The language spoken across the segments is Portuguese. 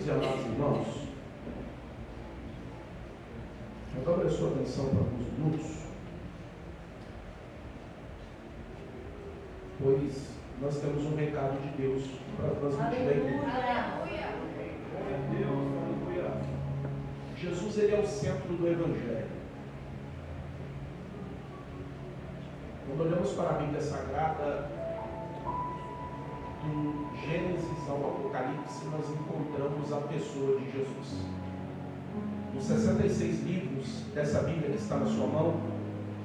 e amados irmãos, eu dou a sua atenção para alguns minutos, pois nós temos um recado de Deus para transmitir aqui. Jesus, ele é o centro do Evangelho. Quando olhamos para a Bíblia Sagrada, do Gênesis ao Apocalipse, nós encontramos a pessoa de Jesus. Nos 66 livros dessa Bíblia que está na sua mão,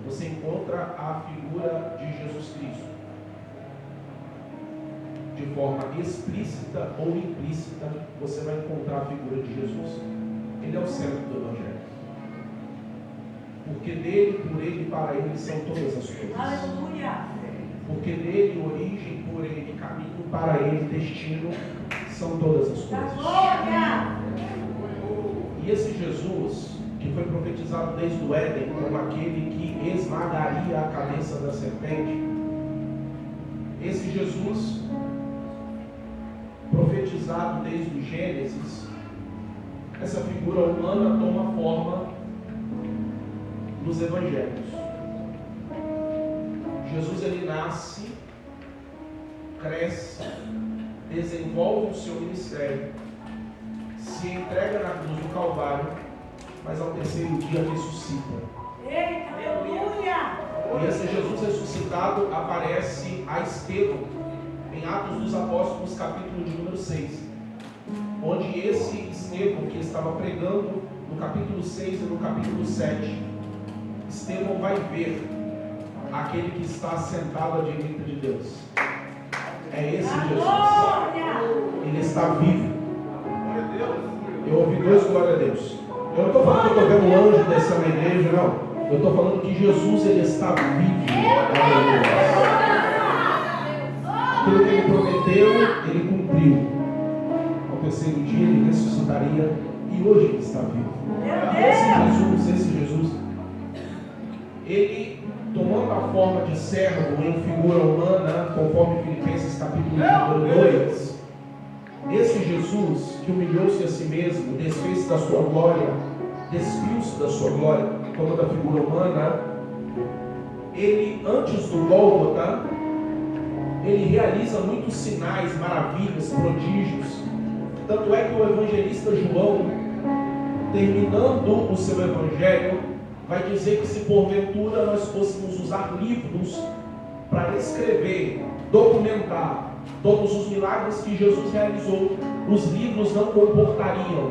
você encontra a figura de Jesus Cristo. De forma explícita ou implícita, você vai encontrar a figura de Jesus. Ele é o centro do Evangelho. Porque dele, por ele e para ele são todas as coisas. Aleluia! Porque dele, origem, por ele, caminho, para ele, destino, são todas as coisas. Glória! E esse Jesus, que foi profetizado desde o Éden como aquele que esmagaria a cabeça da serpente, esse Jesus, profetizado desde o Gênesis, essa figura humana toma forma nos Evangelhos. Jesus, ele nasce, cresce, desenvolve o seu ministério, se entrega na cruz do Calvário, mas ao terceiro dia ressuscita. Eita, aleluia! E esse Jesus ressuscitado aparece a Estevão em Atos dos Apóstolos, capítulo de número 6, onde esse Estevão que estava pregando no capítulo 6 e no capítulo 7, Estevão vai ver aquele que está sentado à direita de Deus. É esse Jesus. Ele está vivo. Eu ouvi dois glória a Deus. Eu não estou falando que eu estou vendo um anjo descendo na igreja, não. Eu estou falando que Jesus, ele está vivo. Aquilo que ele prometeu, ele cumpriu. Ao terceiro dia ele ressuscitaria e hoje ele está vivo. Esse Jesus, ele tomando a forma de servo em figura humana, conforme Filipenses capítulo 2, esse Jesus que humilhou-se a si mesmo, desfez-se da sua glória, despiu-se da sua glória, tomando a figura humana, ele antes do Gólgota, ele realiza muitos sinais, maravilhas, prodígios. Tanto é que o evangelista João, terminando o seu evangelho, vai dizer que se porventura nós fôssemos usar livros para escrever, documentar todos os milagres que Jesus realizou, os livros não comportariam,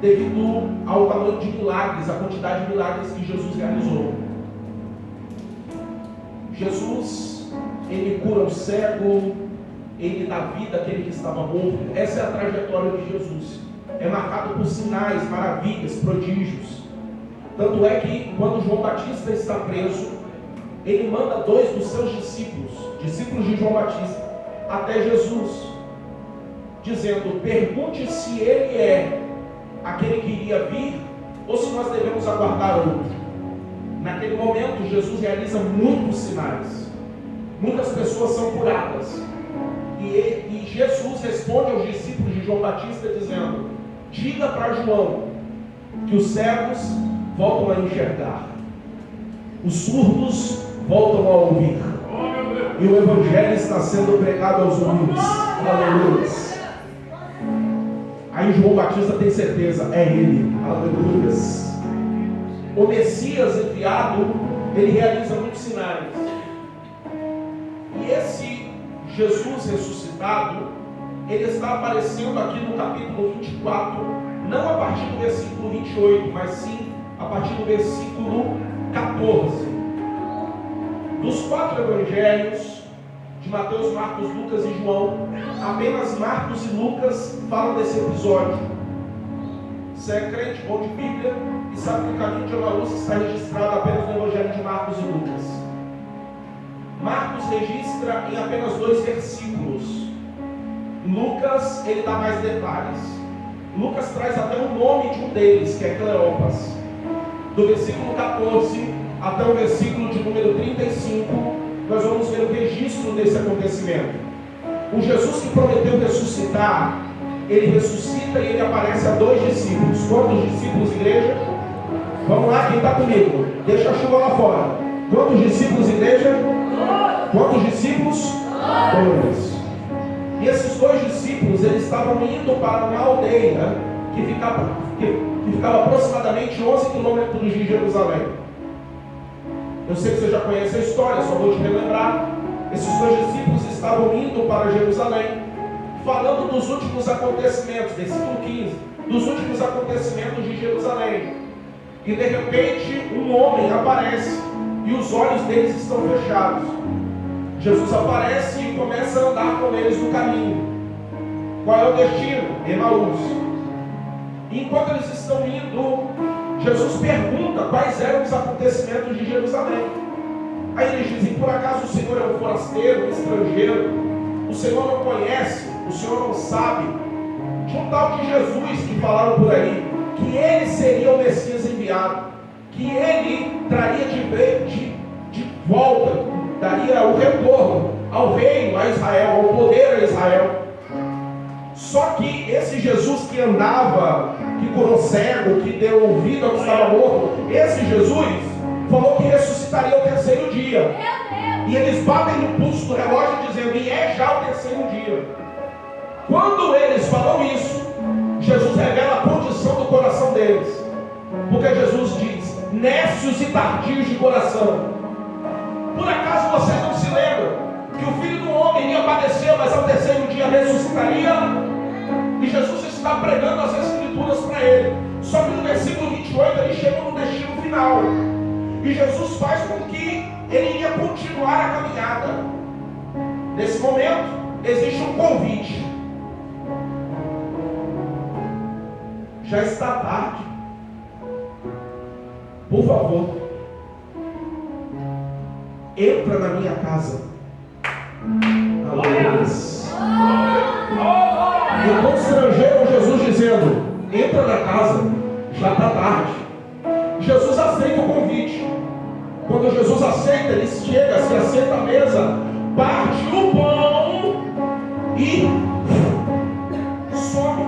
devido ao tamanho de milagres, a quantidade de milagres que Jesus realizou. Jesus, ele cura o cego, ele dá vida àquele que estava morto. Essa é a trajetória de Jesus. É marcado por sinais, maravilhas, prodígios. Tanto é que quando João Batista está preso, ele manda dois dos seus discípulos de João Batista, até Jesus, dizendo: pergunte se ele é aquele que iria vir, ou se nós devemos aguardar outro. Naquele momento, Jesus realiza muitos sinais, muitas pessoas são curadas, e Jesus responde aos discípulos de João Batista dizendo: diga para João que os cegos voltam a enxergar, os surdos voltam a ouvir, e o evangelho está sendo pregado aos humildes. Aleluia. Aí João Batista tem certeza, é ele. Aleluia. O Messias enviado, ele realiza muitos sinais. E esse Jesus ressuscitado, ele está aparecendo aqui no capítulo 24, não a partir do versículo 28, mas sim a partir do versículo 14. Dos 4 evangelhos, de Mateus, Marcos, Lucas e João, apenas Marcos e Lucas falam desse episódio. Você é crente, bom de Bíblia, e sabe que o caminho de Emaús está registrado apenas no evangelho de Marcos e Lucas. Marcos registra em apenas 2 versículos. Lucas, ele dá mais detalhes. Lucas traz até o nome de um deles, que é Cleopas. Do versículo 14 até o versículo de número 35, nós vamos ver o registro desse acontecimento. O Jesus que prometeu ressuscitar, ele ressuscita e ele aparece a 2 discípulos. Quantos discípulos, igreja? Vamos lá, quem está comigo? Deixa a chuva lá fora. Quantos discípulos, igreja? Quantos discípulos? 2. E esses 2 discípulos, eles estavam indo para uma aldeia que ficava aproximadamente 11 quilômetros de Jerusalém. Eu sei que você já conhece a história, só vou te relembrar. Esses 2 discípulos estavam indo para Jerusalém, falando dos últimos acontecimentos, versículo 15, dos últimos acontecimentos de Jerusalém. E de repente um homem aparece e os olhos deles estão fechados. Jesus aparece e começa a andar com eles no caminho. Qual é o destino? Emaús. E enquanto eles estão indo, Jesus pergunta quais eram os acontecimentos de Jerusalém. Aí eles dizem: por acaso o Senhor é um forasteiro, um estrangeiro? O Senhor não conhece, o Senhor não sabe. De um tal de Jesus que falaram por aí, que ele seria o Messias enviado, que ele traria de volta, daria o retorno ao reino, a Israel, ao poder a Israel. Só que esse Jesus que andava, que curou cego, que deu vida ao que estava morto, esse Jesus falou que ressuscitaria ao 3º dia. E eles batem no pulso do relógio dizendo: e é já o 3º dia. Quando eles falam isso, Jesus revela a condição do coração deles. Porque Jesus diz: nécios e tardios de coração. Por acaso vocês não se lembram que o Filho do Homem ia padecer, mas ao 3º dia ressuscitaria? E Jesus está pregando as Escrituras para ele. Só que no versículo 28 ele chega no destino final. E Jesus faz com que ele ia continuar a caminhada. Nesse momento, existe um convite. Já está tarde. Por favor, entra na minha casa. Aleluia. E constrangeram Jesus dizendo: entra na casa, já está tarde. Jesus aceita o convite. Quando Jesus aceita, ele chega, se assenta à mesa, parte o pão e some.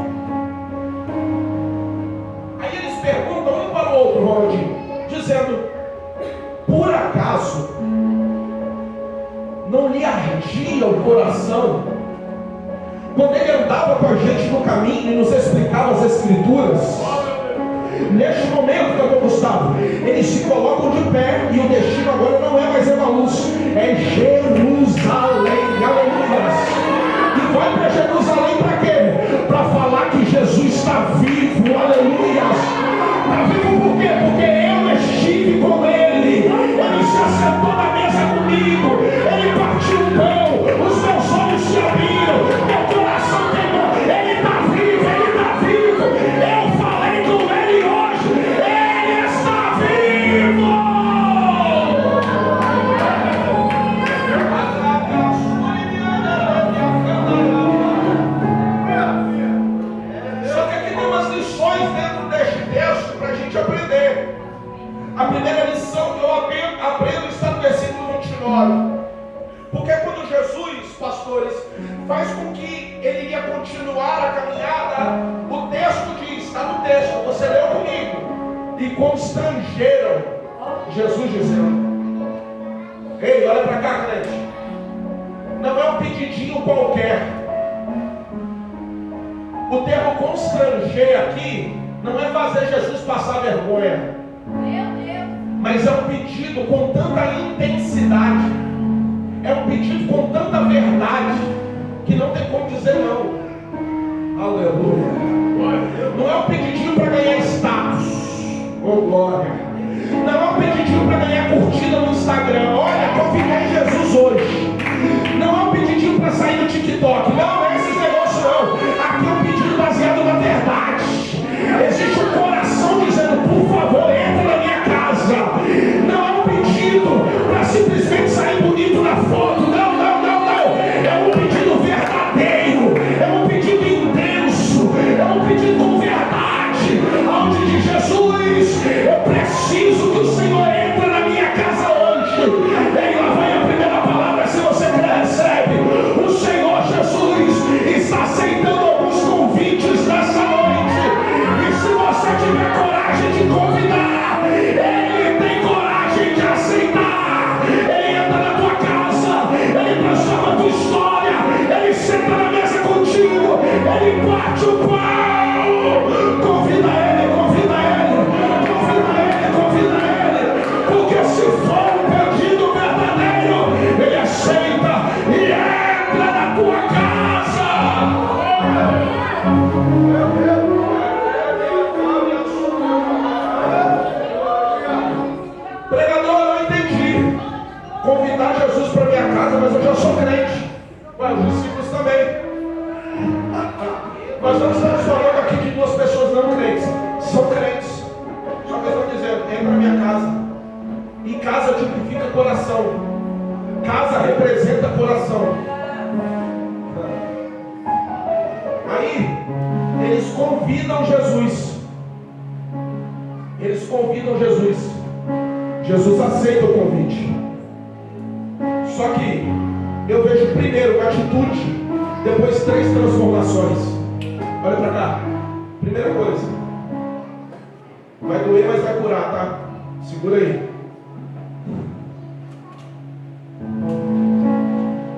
Aí eles perguntam um para o outro, Ronaldinho, dizendo: por acaso não lhe ardia o coração quando ele andava com a gente no caminho e nos explicava as Escrituras? Neste momento, Dr. Gustavo, eles se colocam de pé e o destino agora não é mais Emaús, é Jerusalém. Aleluia! E vai para Jerusalém para quê? Para falar que Jesus está vivo. Aleluia! Está vivo por quê? Porque eu estive com ele. Ele se assentou na mesa comigo. Ele partiu o pão. Os meus olhos se abriram. Meu coração queimou. Ele está vivo. Ele está vivo. Eu falei com ele hoje. Ele está vivo. Só que aqui tem umas lições dentro deste texto para a gente aprender. A primeira lição que eu aprendo está no versículo 29. Porque quando Jesus, pastores, faz com que ele ia continuar a caminhada, o texto diz, está no texto, você leu comigo, e constrangeram Jesus dizendo: ei, olha para cá, crente, não é um pedidinho qualquer. O termo constranger aqui não é fazer Jesus passar vergonha, mas é um pedido com tanta intensidade, é um pedido com tanta verdade, que não tem como dizer não. Aleluia. Não é um pedidinho para ganhar status, oh glória. Não é um pedidinho para ganhar curtida no Instagram. Olha, confiei em Jesus hoje. Não é um pedidinho para sair no TikTok. Não é esses negócios não. Aqui é um pedido baseado na verdade. Existe um coração dizendo: por favor, entra na minha casa. Não é um pedido para simplesmente sair bonito na foto. Não, não, não, não. É um pedido verdadeiro. É um pedido intenso. É um pedido com verdade. Onde diz Jesus: eu preciso que o Senhor entre na minha casa hoje. E lá vai a primeira palavra, se você recebe. O Senhor Jesus está aceitando alguns convites coração. Casa representa coração. Aí, eles convidam Jesus. Eles convidam Jesus. Jesus aceita o convite. Só que eu vejo primeiro uma atitude, depois 3 transformações. Olha para cá. Primeira coisa. Vai doer, mas vai curar, tá? Segura aí.